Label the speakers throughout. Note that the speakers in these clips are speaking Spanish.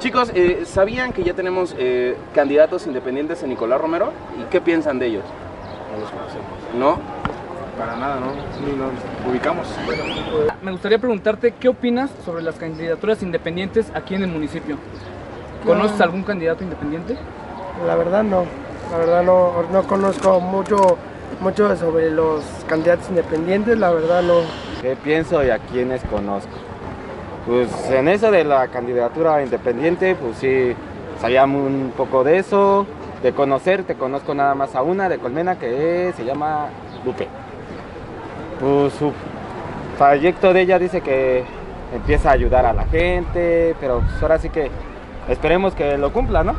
Speaker 1: Chicos, ¿sabían que ya tenemos candidatos independientes en Nicolás Romero? ¿Y qué piensan de ellos?
Speaker 2: No los conocemos.
Speaker 1: ¿No?
Speaker 2: Para nada, ¿no? Ni nos ubicamos.
Speaker 3: Me gustaría preguntarte, ¿qué opinas sobre las candidaturas independientes aquí en el municipio? ¿Conoces algún candidato independiente?
Speaker 4: La verdad no conozco mucho sobre los candidatos independientes, la verdad no.
Speaker 5: ¿Qué pienso y a quiénes conozco? Pues en eso de la candidatura independiente, pues sí, sabía un poco de eso, de conocer, te conozco nada más a una de Colmena que se llama Lupe. Pues su trayecto de ella dice que empieza a ayudar a la gente, pero pues ahora sí que esperemos que lo cumpla, ¿no?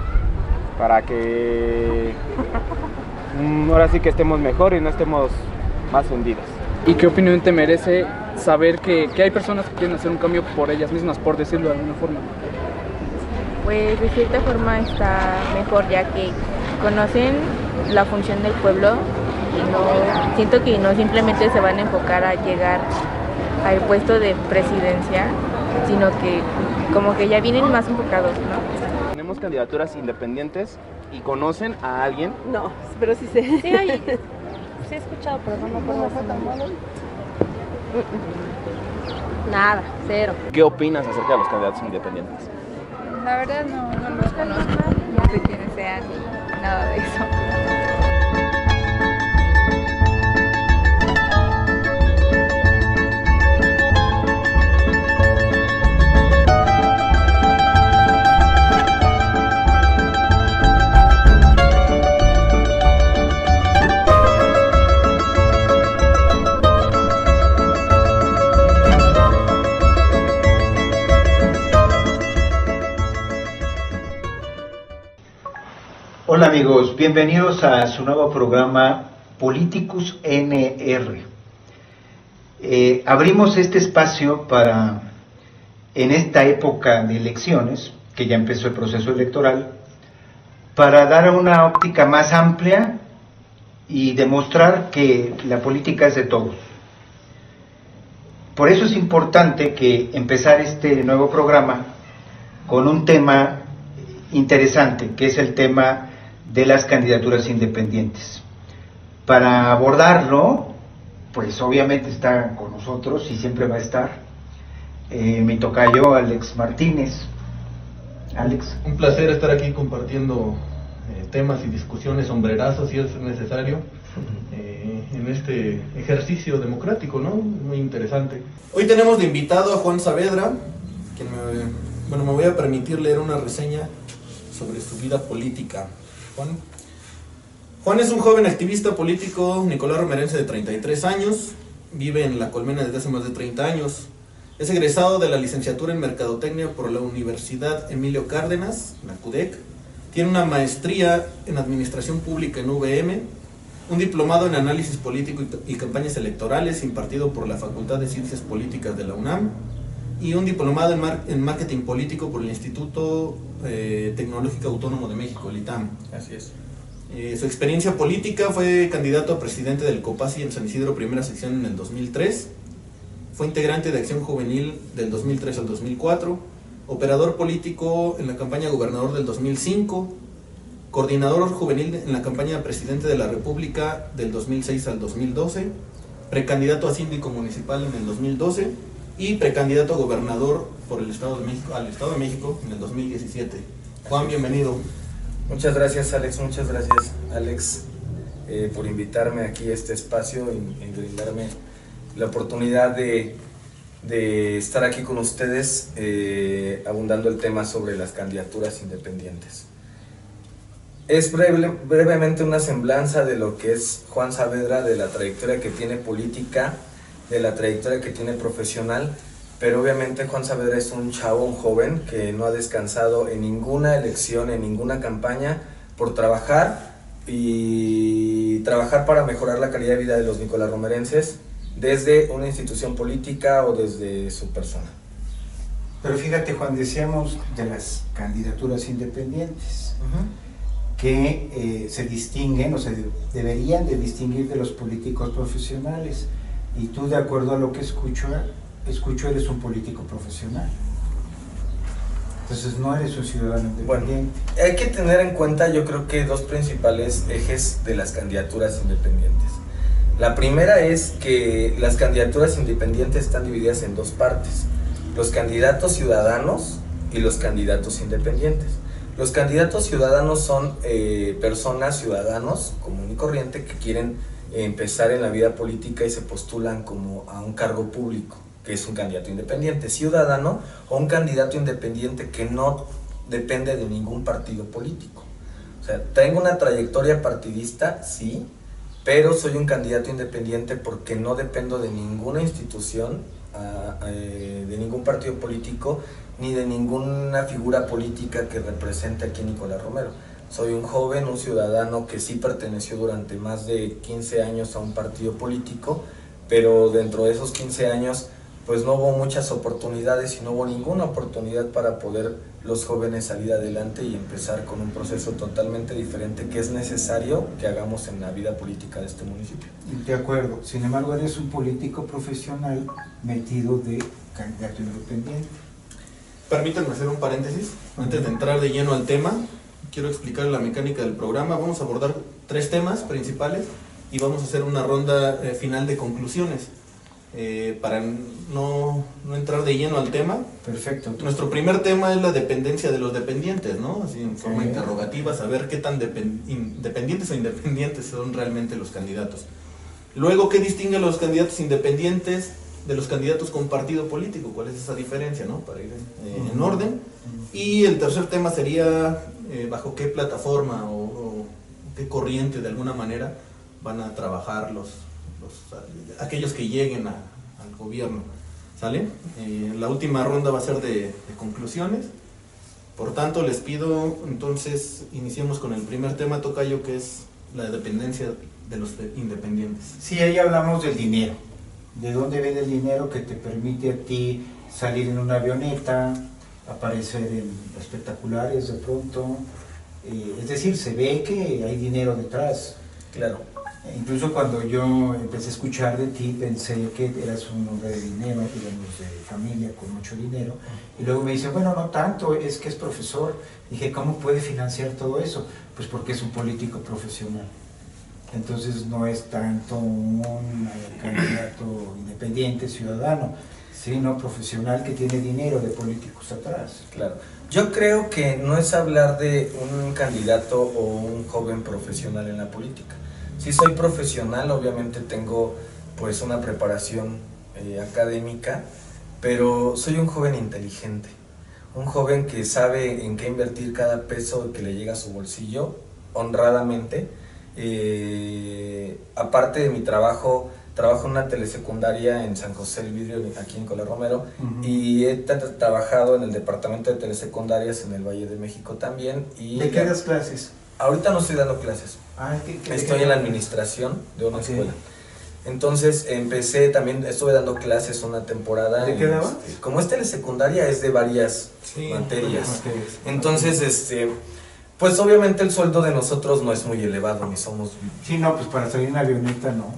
Speaker 5: Para que ahora sí que estemos mejor y no estemos más hundidos.
Speaker 3: ¿Y qué opinión te merece saber que hay personas que quieren hacer un cambio por ellas mismas, por decirlo de alguna forma?
Speaker 6: Pues de cierta forma está mejor, ya que conocen la función del pueblo y no siento que no simplemente se van a enfocar a llegar al puesto de presidencia, sino que como que ya vienen más enfocados, ¿no?
Speaker 1: Tenemos candidaturas independientes y conocen a alguien.
Speaker 7: No, pero sí sé.
Speaker 6: Sí, oye, sí he escuchado, pero no me acuerdo su nombre.
Speaker 7: Nada, cero.
Speaker 1: ¿Qué opinas acerca de los candidatos independientes?
Speaker 8: La verdad no los conozco, no sé quiénes sean ni nada de eso.
Speaker 9: Hola amigos, bienvenidos a su nuevo programa Politicus NR. Abrimos este espacio para, en esta época de elecciones, que ya empezó el proceso electoral, para dar una óptica más amplia y demostrar que la política es de todos. Por eso es importante que empezar este nuevo programa con un tema interesante, que es el tema de las candidaturas independientes. Para abordarlo, pues obviamente está con nosotros y siempre va a estar mi tocayo Alex Martínez. Alex.
Speaker 10: Un placer estar aquí compartiendo temas y discusiones, sombrerazos si es necesario, en este ejercicio democrático, ¿no? Muy interesante. Hoy tenemos de invitado a Juan Saavedra, quien me voy a permitir leer una reseña sobre su vida política. Juan es un joven activista político nicolás romerense de 33 años, vive en La Colmena desde hace más de 30 años, es egresado de la licenciatura en Mercadotecnia por la Universidad Emilio Cárdenas, la CUDEC, tiene una maestría en Administración Pública en UVM, un diplomado en Análisis Político y Campañas Electorales impartido por la Facultad de Ciencias Políticas de la UNAM, y un diplomado en Marketing Político por el Instituto Tecnológico Autónomo de México, el ITAM.
Speaker 2: Así es.
Speaker 10: Su experiencia política: fue candidato a presidente del COPASI en San Isidro, primera sección, en el 2003, fue integrante de Acción Juvenil del 2003 al 2004, operador político en la campaña gobernador del 2005, coordinador juvenil en la campaña presidente de la República del 2006 al 2012, precandidato a síndico municipal en el 2012 y precandidato a gobernador por el Estado de México, al Estado de México en el 2017. Juan, bienvenido.
Speaker 11: Muchas gracias, Alex, por invitarme aquí a este espacio y brindarme la oportunidad de estar aquí con ustedes, abundando el tema sobre las candidaturas independientes. Es brevemente una semblanza de lo que es Juan Saavedra, de la trayectoria que tiene política, de la trayectoria que tiene profesional, pero obviamente Juan Saavedra es un chavo, un joven que no ha descansado en ninguna elección, en ninguna campaña, por trabajar para mejorar la calidad de vida de los nicolarromerenses desde una institución política o desde su persona.
Speaker 9: Pero fíjate, Juan, decíamos de las candidaturas independientes, que se distinguen o se deberían de distinguir de los políticos profesionales. Y tú, de acuerdo a lo que escucho eres un político profesional.
Speaker 12: Entonces no eres un ciudadano independiente.
Speaker 11: Bueno, hay que tener en cuenta, yo creo que dos principales ejes de las candidaturas independientes. La primera es que las candidaturas independientes están divididas en dos partes: los candidatos ciudadanos y los candidatos independientes. Los candidatos ciudadanos son personas, ciudadanos común y corriente, que quieren empezar en la vida política y se postulan como a un cargo público, que es un candidato independiente ciudadano, o un candidato independiente que no depende de ningún partido político. O sea, tengo una trayectoria partidista, sí, pero soy un candidato independiente porque no dependo de ninguna institución, de ningún partido político, ni de ninguna figura política que represente aquí Nicolás Romero. Soy un joven, un ciudadano que sí perteneció durante más de 15 años a un partido político, pero dentro de esos 15 años pues no hubo muchas oportunidades y no hubo ninguna oportunidad para poder los jóvenes salir adelante y empezar con un proceso totalmente diferente que es necesario que hagamos en la vida política de este municipio.
Speaker 12: De acuerdo, sin embargo eres un político profesional metido de candidato independiente.
Speaker 10: Permítanme hacer un paréntesis, antes de entrar de lleno al tema, quiero explicar la mecánica del programa. Vamos a abordar 3 temas principales y vamos a hacer una ronda final de conclusiones. Para no entrar de lleno al tema.
Speaker 12: Perfecto.
Speaker 10: Nuestro primer tema es la dependencia de los dependientes, ¿no? Así en forma interrogativa, saber qué tan dependientes o independientes son realmente los candidatos. Luego, ¿qué distingue a los candidatos independientes de los candidatos con partido político? ¿Cuál es esa diferencia, no? Para ir en orden. Y el tercer tema sería bajo qué plataforma o qué corriente de alguna manera van a trabajar aquellos que lleguen al gobierno, ¿sale? La última ronda va a ser de conclusiones. Por tanto, les pido, entonces, iniciemos con el primer tema, tocayo, que es la dependencia de los independientes.
Speaker 12: Sí, ahí hablamos del dinero. ¿De dónde viene el dinero que te permite a ti salir en una avioneta, aparecer en espectaculares de pronto? Es decir, se ve que hay dinero detrás.
Speaker 11: Claro.
Speaker 12: Incluso cuando yo empecé a escuchar de ti, pensé que eras un hombre de dinero, digamos, de familia con mucho dinero. Y luego me dice, bueno, no tanto, es que es profesor. Dije, ¿cómo puede financiar todo eso? Pues porque es un político profesional. Entonces no es tanto un candidato independiente, ciudadano, sino profesional que tiene dinero de políticos atrás.
Speaker 11: Claro. Yo creo que no es hablar de un candidato o un joven profesional en la política. Sí soy profesional, obviamente tengo pues una preparación académica, pero soy un joven inteligente, un joven que sabe en qué invertir cada peso que le llega a su bolsillo honradamente. Aparte de mi trabajo en una telesecundaria en San José del Vidrio, aquí en Nicolás Romero, y he trabajado en el departamento de telesecundarias en el Valle de México también. Y
Speaker 12: ¿de qué das clases?
Speaker 11: Ahorita no estoy dando clases. Estoy en la administración de una escuela. Entonces estuve dando clases una temporada.
Speaker 12: ¿De qué dabas?
Speaker 11: Como es telesecundaria, es de varias materias. Entonces, pues obviamente el sueldo de nosotros no es muy elevado, ni somos...
Speaker 12: Sí, no, pues para salir en avioneta no.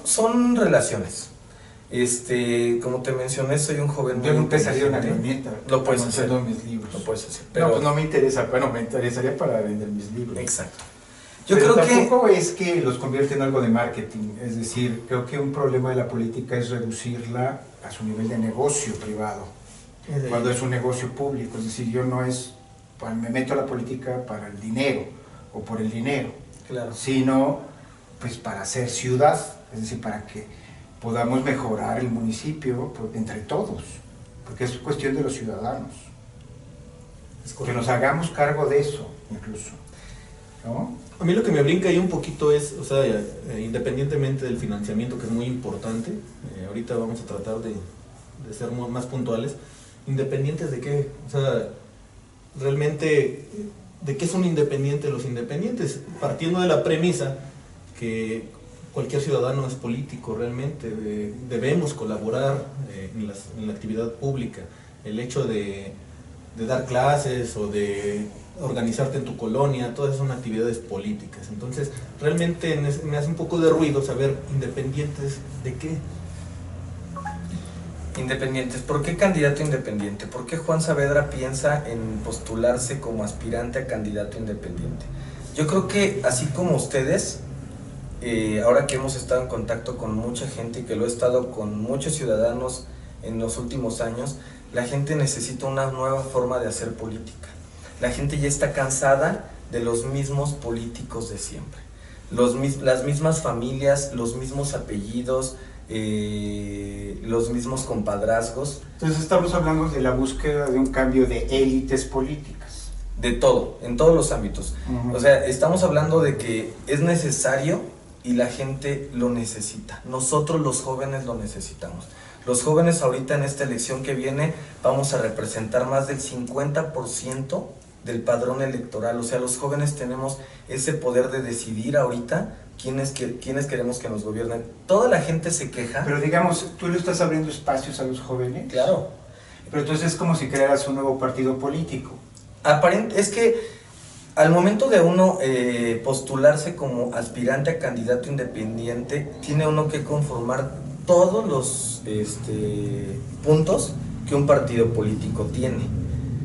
Speaker 11: Son relaciones. Como te mencioné, soy un joven...
Speaker 12: Yo nunca he salido en avioneta.
Speaker 11: Lo puedes hacer.
Speaker 12: Mis libros.
Speaker 11: Lo puedes hacer.
Speaker 12: Pero... No, pues no me interesa. Bueno, me interesaría para vender mis libros.
Speaker 11: Exacto.
Speaker 12: Pero tampoco es que los convierte en algo de marketing. Es decir, creo que un problema de la política es reducirla a su nivel de negocio privado. Cuando es un negocio público. Es decir, yo no es... me meto a la política para el dinero o por el dinero,
Speaker 11: claro,
Speaker 12: sino pues para hacer ciudad, es decir, para que podamos mejorar el municipio entre todos, porque es cuestión de los ciudadanos, que nos hagamos cargo de eso incluso, ¿no?
Speaker 10: A mí lo que me brinca ahí un poquito es, o sea, independientemente del financiamiento, que es muy importante, ahorita vamos a tratar de ser más puntuales, ¿independientes de qué? O sea, realmente, ¿de qué son independientes los independientes? Partiendo de la premisa que cualquier ciudadano es político realmente, debemos colaborar en la actividad pública. El hecho de dar clases o de organizarte en tu colonia, todas son actividades políticas. Entonces, realmente me hace un poco de ruido saber independientes de qué.
Speaker 11: Independientes. ¿Por qué candidato independiente? ¿Por qué Juan Saavedra piensa en postularse como aspirante a candidato independiente? Yo creo que así como ustedes, ahora que hemos estado en contacto con mucha gente y que lo he estado con muchos ciudadanos en los últimos años, la gente necesita una nueva forma de hacer política. La gente ya está cansada de los mismos políticos de siempre. Las mismas familias, los mismos apellidos, los mismos compadrazgos.
Speaker 12: Entonces estamos hablando de la búsqueda de un cambio de élites políticas.
Speaker 11: De todo, en todos los ámbitos. O sea, estamos hablando de que es necesario y la gente lo necesita. Nosotros los jóvenes lo necesitamos. Los jóvenes ahorita en esta elección que viene vamos a representar más del 50% del padrón electoral. O sea, los jóvenes tenemos ese poder de decidir ahorita quiénes queremos que nos gobiernen. Toda la gente se queja.
Speaker 12: Pero digamos, tú le estás abriendo espacios a los jóvenes.
Speaker 11: Claro.
Speaker 12: Pero entonces es como si crearas un nuevo partido político.
Speaker 11: Es que al momento de uno postularse como aspirante a candidato independiente, tiene uno que conformar todos los puntos que un partido político tiene.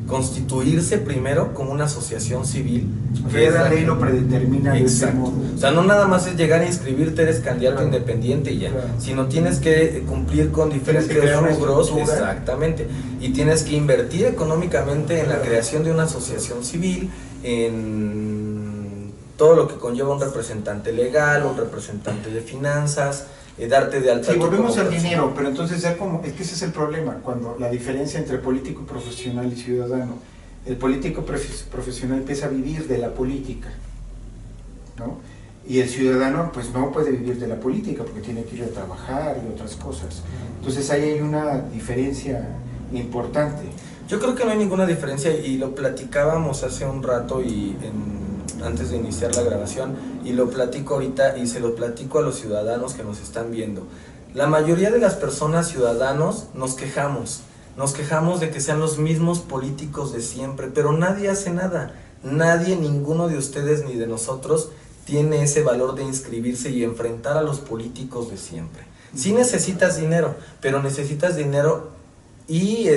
Speaker 11: Constituirse primero como una asociación civil.
Speaker 12: Que la ley lo predetermina.
Speaker 11: Exacto. O sea, no nada más es llegar a inscribirte, eres candidato independiente y ya, sino tienes que cumplir con diferentes rubros. Exactamente. Y tienes que invertir económicamente en la creación de una asociación civil, en todo lo que conlleva un representante legal, un representante de finanzas, darte de alta.
Speaker 12: Sí, volvemos al dinero, pero entonces ya es que ese es el problema, cuando la diferencia entre político profesional y ciudadano. El político profesional empieza a vivir de la política, ¿no? Y el ciudadano pues no puede vivir de la política porque tiene que ir a trabajar y otras cosas. Entonces ahí hay una diferencia importante.
Speaker 11: Yo creo que no hay ninguna diferencia y lo platicábamos hace un rato antes de iniciar la grabación, y lo platico ahorita y se lo platico a los ciudadanos que nos están viendo. La mayoría de las personas, ciudadanos, nos quejamos de que sean los mismos políticos de siempre, pero nadie hace nada. Nadie, ninguno de ustedes ni de nosotros tiene ese valor de inscribirse y enfrentar a los políticos de siempre. Sí necesitas dinero, pero necesitas dinero y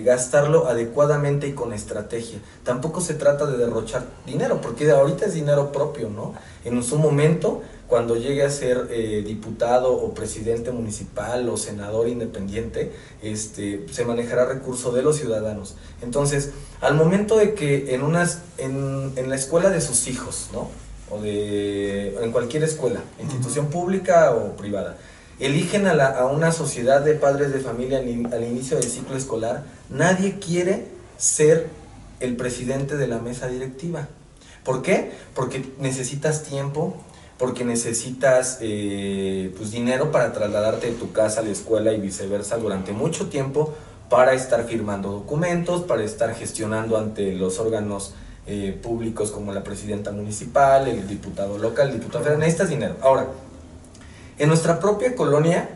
Speaker 11: gastarlo adecuadamente y con estrategia. Tampoco se trata de derrochar dinero, porque ahorita es dinero propio, ¿no? En su momento, cuando llegue a ser diputado o presidente municipal o senador independiente, se manejará recurso de los ciudadanos. Entonces, al momento de que en la escuela de sus hijos, ¿no? O en cualquier escuela, institución pública o privada, eligen a una sociedad de padres de familia al inicio del ciclo escolar, nadie quiere ser el presidente de la mesa directiva. ¿Por qué? Porque necesitas tiempo, porque necesitas dinero para trasladarte de tu casa a la escuela y viceversa durante mucho tiempo, para estar firmando documentos, para estar gestionando ante los órganos públicos como la presidenta municipal, el diputado local, el diputado federal. Necesitas dinero. Ahora, en nuestra propia colonia,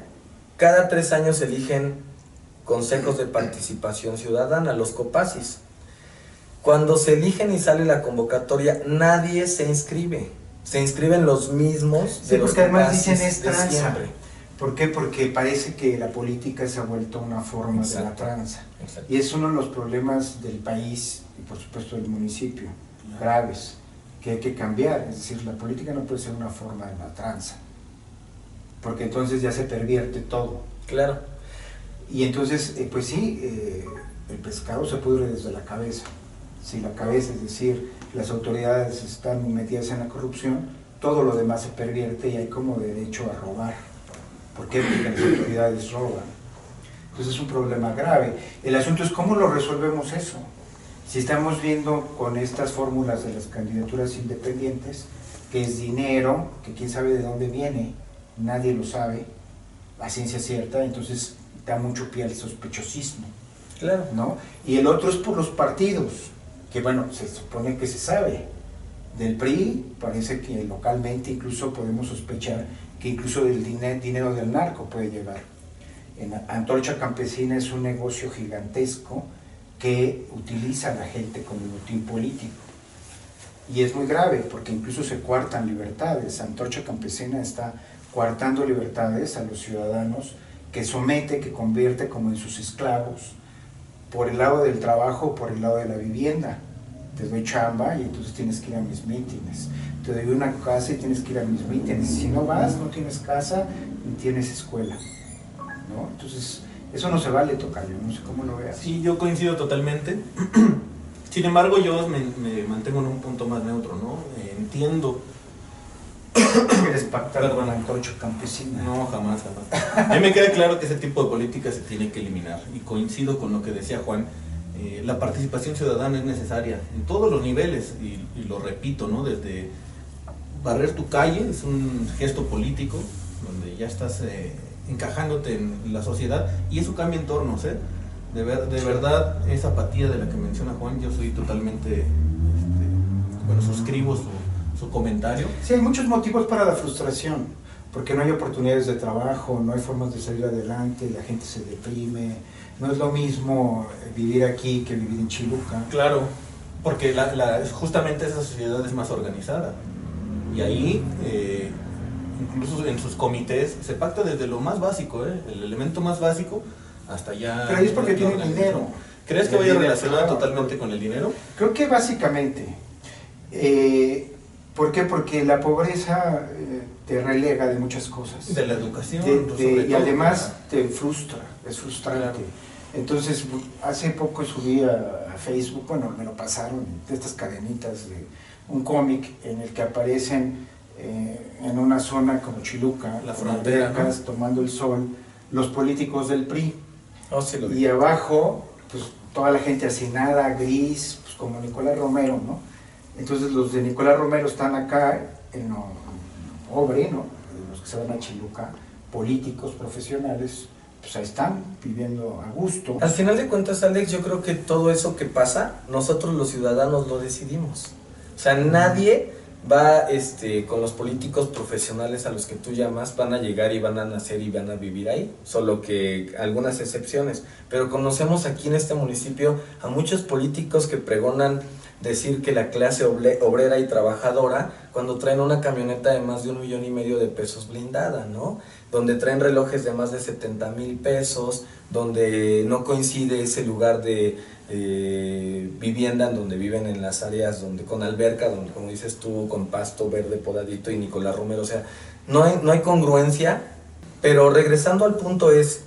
Speaker 11: cada 3 años se eligen consejos de participación ciudadana, los COPACIs. Cuando se eligen y sale la convocatoria, nadie se inscribe. Se inscriben los mismos de los
Speaker 12: porque además
Speaker 11: COPACIs
Speaker 12: dicen es tranza.
Speaker 11: de siempre.
Speaker 12: ¿Por qué? Porque parece que la política se ha vuelto una forma de la tranza.
Speaker 11: Exacto.
Speaker 12: Y es uno de los problemas del país y por supuesto del municipio, graves, que hay que cambiar. Es decir, la política no puede ser una forma de la tranza, porque entonces ya se pervierte todo.
Speaker 11: Claro.
Speaker 12: Y entonces, pues sí, el pescado se pudre desde la cabeza. Si la cabeza, es decir, las autoridades están metidas en la corrupción, todo lo demás se pervierte y hay como derecho a robar. ¿Por qué? Porque las autoridades roban. Entonces es un problema grave. El asunto es cómo lo resolvemos eso. Si estamos viendo con estas fórmulas de las candidaturas independientes, que es dinero, que quién sabe de dónde viene, nadie lo sabe, a ciencia cierta, entonces da mucho pie al sospechosismo.
Speaker 11: Claro.
Speaker 12: ¿No? Y el otro es por los partidos, que bueno, se supone que se sabe. Del PRI parece que localmente incluso podemos sospechar que incluso el dinero del narco puede llegar. En Antorcha Campesina es un negocio gigantesco que utiliza a la gente como botín político. Y es muy grave porque incluso se coartan libertades. Antorcha Campesina está coartando libertades a los ciudadanos que somete, que convierte como en sus esclavos, por el lado del trabajo, por el lado de la vivienda. Te doy chamba y entonces tienes que ir a mis mítines. Te doy una casa y tienes que ir a mis mítines. Si no vas, no tienes casa ni tienes escuela, ¿no? Entonces, eso no se vale, tocayo, no sé cómo lo veas.
Speaker 10: Sí, yo coincido totalmente. Sin embargo, yo me mantengo en un punto más neutro, ¿no? Entiendo.
Speaker 12: ¿Quieres pactar con la antorcha campesina?
Speaker 10: No, jamás. A mí me queda claro que ese tipo de política se tiene que eliminar. Y coincido con lo que decía Juan. La participación ciudadana es necesaria en todos los niveles. Y lo repito, ¿no? Desde barrer tu calle es un gesto político, donde ya estás encajándote en la sociedad. Y eso cambia entornos, ¿eh? De verdad, esa apatía de la que menciona Juan, yo soy totalmente, suscribo su comentario.
Speaker 12: Sí, hay muchos motivos para la frustración, porque no hay oportunidades de trabajo, no hay formas de salir adelante, la gente se deprime, no es lo mismo vivir aquí que vivir en Chiluca.
Speaker 10: Claro, porque justamente esa sociedad es más organizada, y ahí, incluso en sus comités, se pacta desde lo más básico, el elemento más básico, hasta ya...
Speaker 12: Pero ahí es porque tienen dinero.
Speaker 10: ¿Crees que vaya relacionado totalmente con el dinero?
Speaker 12: Creo que básicamente. ¿Por qué? Porque la pobreza te relega de muchas cosas.
Speaker 10: De la educación,
Speaker 12: y además te frustra, es frustrante. Claro. Entonces, hace poco subí a Facebook, bueno, me lo pasaron, de estas cadenitas de un cómic en el que aparecen en una zona como Chiluca,
Speaker 10: la frontera,
Speaker 12: albercas, ¿no? Tomando el sol, los políticos del PRI.
Speaker 11: Oh, sí,
Speaker 12: y abajo, pues toda la gente hacinada, gris, pues como Nicolás Romero, ¿no? Entonces los de Nicolás Romero están acá en lo pobre, ¿no? Los que se van a Chiluca, políticos, profesionales, pues ahí están, viviendo a gusto.
Speaker 11: Al final de cuentas, Alex, yo creo que todo eso que pasa, nosotros los ciudadanos lo decidimos. O sea, nadie va con los políticos profesionales a los que tú llamas, van a llegar y van a nacer y van a vivir ahí, solo que algunas excepciones. Pero conocemos aquí en este municipio a muchos políticos que pregonan decir que la clase obrera y trabajadora, cuando traen una camioneta de más de 1,5 millones de pesos blindada, ¿no? Donde traen relojes de más de 70,000 pesos, donde no coincide ese lugar de vivienda en donde viven en las áreas donde con alberca, donde, como dices tú, con pasto verde podadito y Nicolás Romero. O sea, no hay congruencia. Pero regresando al punto es,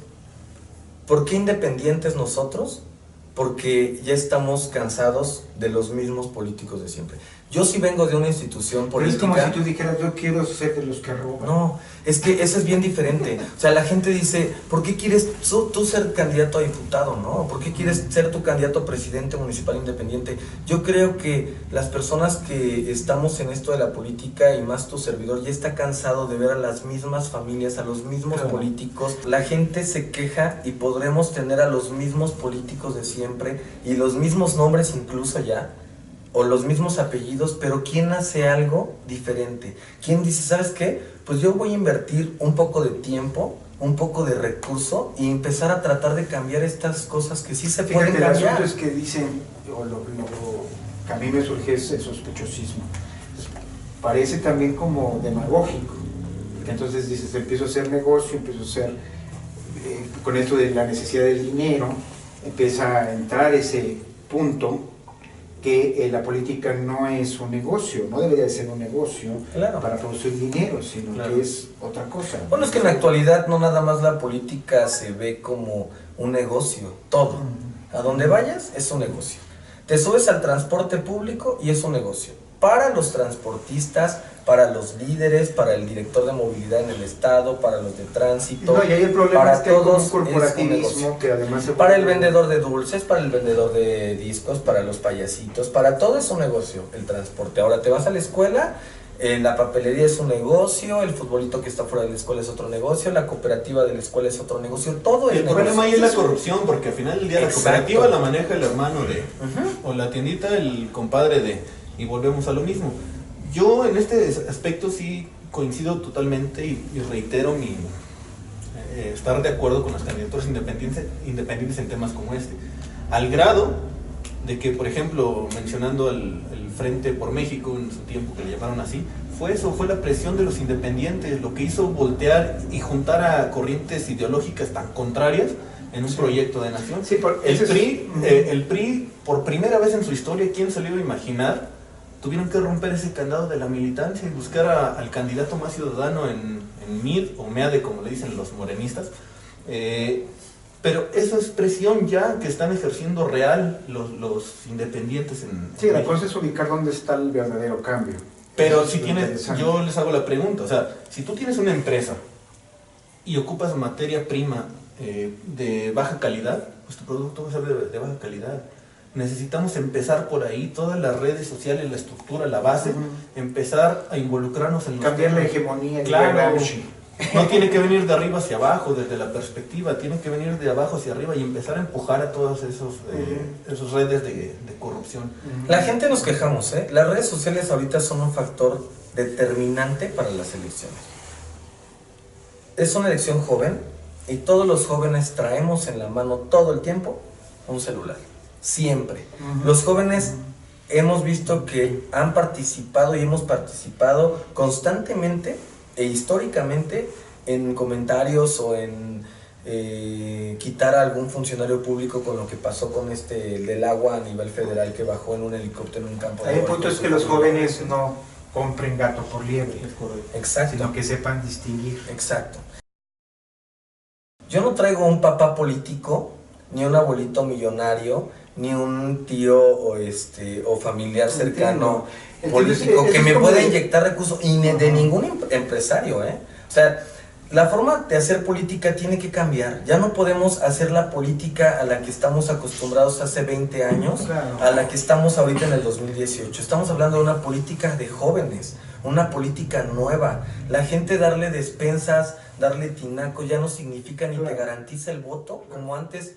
Speaker 11: ¿por qué independientes nosotros? Porque ya estamos cansados de los mismos políticos de siempre. Yo sí vengo de una institución política...
Speaker 12: Pero es como si tú dijeras, yo quiero ser de los que roban.
Speaker 11: No, es que eso es bien diferente. O sea, la gente dice, ¿por qué quieres tú ser candidato a diputado, no? ¿Por qué quieres ser tu candidato a presidente municipal independiente? Yo creo que las personas que estamos en esto de la política, y más tu servidor, ya está cansado de ver a las mismas familias, a los mismos políticos. La gente se queja y podremos tener a los mismos políticos de siempre, y los mismos nombres incluso ya, o los mismos apellidos, pero ¿quién hace algo diferente? ¿Quién dice, ¿sabes qué? Pues yo voy a invertir un poco de tiempo, un poco de recurso y empezar a tratar de cambiar estas cosas que sí se pueden cambiar.
Speaker 12: El asunto es que dicen, o lo que a mí me surge es el sospechosismo. Parece también como demagógico, porque entonces dices, empiezo a hacer negocio, empiezo a hacer, con esto de la necesidad del dinero, empieza a entrar ese punto que la política no es un negocio, no debería de ser un negocio para producir dinero, sino que es otra cosa.
Speaker 11: Bueno, es que en la actualidad no nada más la política se ve como un negocio, todo. A donde vayas es un negocio. Te subes al transporte público y es un negocio. Para los transportistas, para los líderes, para el director de movilidad en el estado, para los de tránsito,
Speaker 12: y ahí el problema
Speaker 11: para
Speaker 12: es que
Speaker 11: todos
Speaker 12: hay un corporativismo que además
Speaker 11: para el vendedor de dulces, para el vendedor de discos, para los payasitos, para todo es un negocio el transporte. Ahora te vas a la escuela, la papelería es un negocio, el futbolito que está fuera de la escuela es otro negocio, la cooperativa de la escuela es otro negocio, todo es negocio.
Speaker 10: El problema ahí es la corrupción, porque al final del día la cooperativa la maneja el hermano de, o la tiendita el compadre de, y volvemos a lo mismo. Yo en este aspecto sí coincido totalmente y reitero mi estar de acuerdo con las candidaturas independientes en temas como este, al grado de que, por ejemplo, mencionando el Frente por México en su tiempo, que le llamaron así, fue eso, fue la presión de los independientes, lo que hizo voltear y juntar a corrientes ideológicas tan contrarias en un proyecto de nación.
Speaker 12: Sí,
Speaker 10: el PRI, por primera vez en su historia, ¿quién se lo iba a imaginar? Tuvieron que romper ese candado de la militancia y buscar al candidato más ciudadano en MID o MEADE, como le dicen los morenistas. Pero eso es presión ya que están ejerciendo real los independientes en
Speaker 12: Sí, la cosa es ubicar dónde está el verdadero cambio.
Speaker 10: Pero si tienes, yo les hago la pregunta, o sea, si tú tienes una empresa y ocupas materia prima de baja calidad, pues tu producto va a ser de baja calidad. Necesitamos empezar por ahí, todas las redes sociales, la estructura, la base, empezar a involucrarnos en los
Speaker 12: cambiar la
Speaker 10: temas.
Speaker 12: hegemonía.
Speaker 10: Claro, no tiene que venir de arriba hacia abajo, desde la perspectiva, tiene que venir de abajo hacia arriba y empezar a empujar a todas esos redes de corrupción.
Speaker 11: La gente nos quejamos, ¿eh? Las redes sociales ahorita son un factor determinante para las elecciones. Es una elección joven y todos los jóvenes traemos en la mano todo el tiempo un celular. Siempre. Los jóvenes hemos visto que han participado y hemos participado constantemente e históricamente en comentarios o en quitar a algún funcionario público, con lo que pasó con el del agua a nivel federal, que bajó en un helicóptero en un campo de
Speaker 12: El punto es que los jóvenes no compren gato por liebre.
Speaker 11: Es correcto. Exacto.
Speaker 12: Sino que sepan distinguir.
Speaker 11: Exacto. Yo no traigo un papá político, ni un abuelito millonario, ni un tío o familiar cercano político que me pueda inyectar recursos, y de ningún empresario, ¿eh? O sea, la forma de hacer política tiene que cambiar. Ya no podemos hacer la política a la que estamos acostumbrados hace 20 años, a la que estamos ahorita en el 2018. Estamos hablando de una política de jóvenes, una política nueva. La gente darle despensas, darle tinaco, ya no significa ni te garantiza el voto como antes.